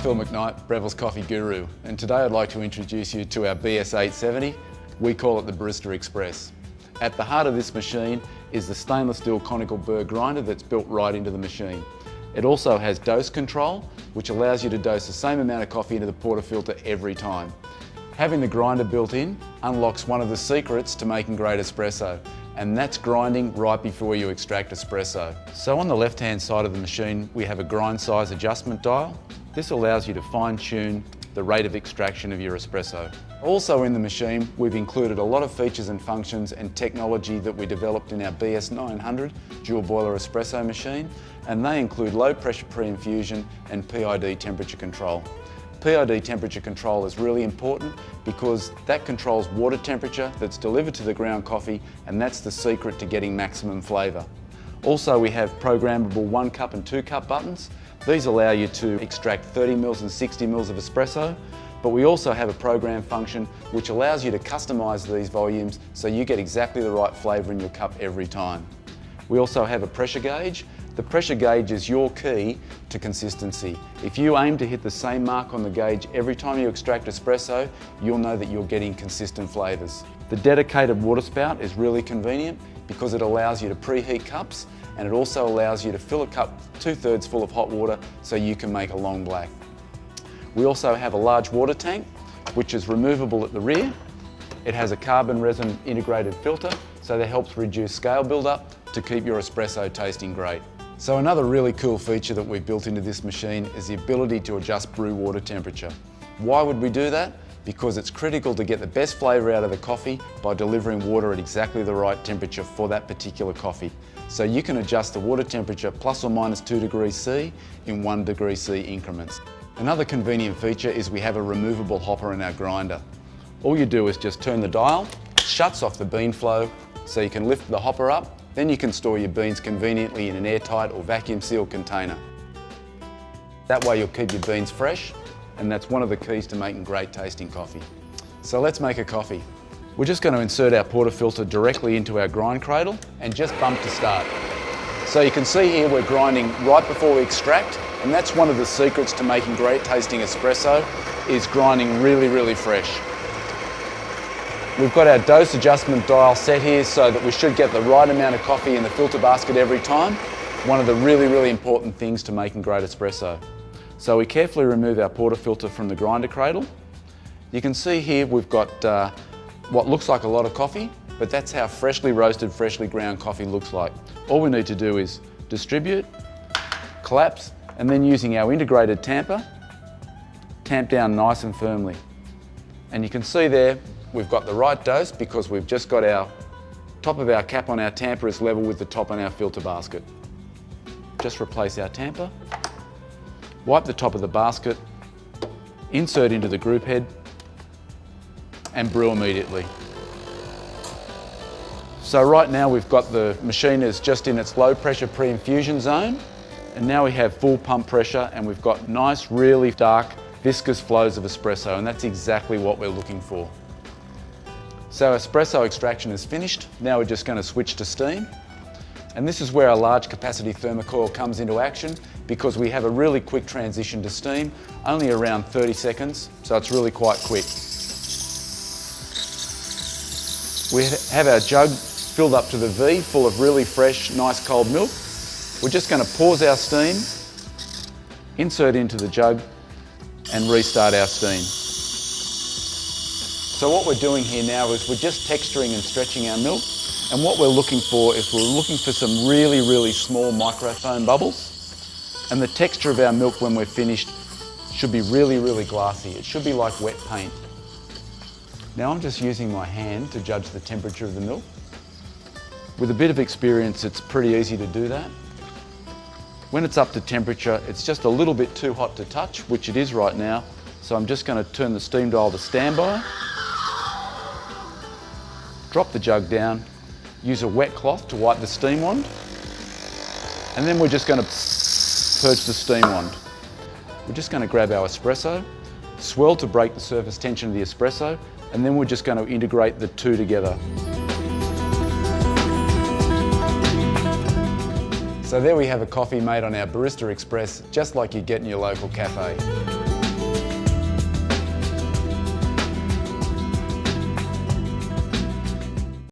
Phil McKnight, Breville's Coffee Guru, and today I'd like to introduce you to our BS870. We call it the Barista Express. At the heart of this machine is the stainless steel conical burr grinder that's built right into the machine. It also has dose control, which allows you to dose the same amount of coffee into the portafilter every time. Having the grinder built in unlocks one of the secrets to making great espresso, and that's grinding right before you extract espresso. So on the left-hand side of the machine, we have a grind size adjustment dial. This allows you to fine-tune the rate of extraction of your espresso. Also in the machine, we've included a lot of features and functions and technology that we developed in our BS900 dual boiler espresso machine, and they include low pressure pre-infusion and PID temperature control. PID temperature control is really important because that controls water temperature that's delivered to the ground coffee, and that's the secret to getting maximum flavour. Also, we have programmable 1 cup and 2 cup buttons. These allow you to extract 30 mils and 60 mils of espresso, but we also have a program function which allows you to customise these volumes so you get exactly the right flavour in your cup every time. We also have a pressure gauge. The pressure gauge is your key to consistency. If you aim to hit the same mark on the gauge every time you extract espresso, you'll know that you're getting consistent flavours. The dedicated water spout is really convenient because it allows you to preheat cups, and it also allows you to fill a cup 2/3 full of hot water so you can make a long black. We also have a large water tank which is removable at the rear. It has a carbon resin integrated filter, so that helps reduce scale build-up to keep your espresso tasting great. So another really cool feature that we've built into this machine is the ability to adjust brew water temperature. Why would we do that? Because it's critical to get the best flavour out of the coffee by delivering water at exactly the right temperature for that particular coffee. So you can adjust the water temperature plus or minus 2 degrees C in 1 degree C increments. Another convenient feature is we have a removable hopper in our grinder. All you do is just turn the dial, it shuts off the bean flow so you can lift the hopper up. Then you can store your beans conveniently in an airtight or vacuum sealed container. That way you'll keep your beans fresh, and that's one of the keys to making great tasting coffee. So let's make a coffee. We're just going to insert our portafilter directly into our grind cradle and just bump to start. So you can see here we're grinding right before we extract, and that's one of the secrets to making great tasting espresso, is grinding really fresh. We've got our dose adjustment dial set here so that we should get the right amount of coffee in the filter basket every time. One of the really important things to making great espresso. So we carefully remove our portafilter from the grinder cradle. You can see here we've got what looks like a lot of coffee, but that's how freshly roasted, freshly ground coffee looks like. All we need to do is distribute, collapse, and then using our integrated tamper, tamp down nice and firmly. And you can see there, we've got the right dose because we've just got our top of our cap on our tamper is level with the top on our filter basket. Just replace our tamper, wipe the top of the basket, insert into the group head, and brew immediately. So right now we've got the machine is just in its low pressure pre-infusion zone, and now we have full pump pressure and we've got nice, really dark, viscous flows of espresso, and that's exactly what we're looking for. So espresso extraction is finished. Now we're just going to switch to steam. And this is where our large capacity thermocoil comes into action, because we have a really quick transition to steam, only around 30 seconds, so it's really quite quick. We have our jug filled up to the V, full of really fresh, nice cold milk. We're just going to pause our steam, insert into the jug, and restart our steam. So what we're doing here now is we're just texturing and stretching our milk, and what we're looking for is we're looking for some really small microfoam bubbles, and the texture of our milk when we're finished should be really glassy. It should be like wet paint. Now I'm just using my hand to judge the temperature of the milk. With a bit of experience, it's pretty easy to do that. When it's up to temperature, it's just a little bit too hot to touch, which it is right now, so I'm just going to turn the steam dial to standby. Drop the jug down, use a wet cloth to wipe the steam wand, and then we're just going to purge the steam wand. We're just going to grab our espresso, swirl to break the surface tension of the espresso, and then we're just going to integrate the two together. So there we have a coffee made on our Barista Express, just like you get in your local cafe.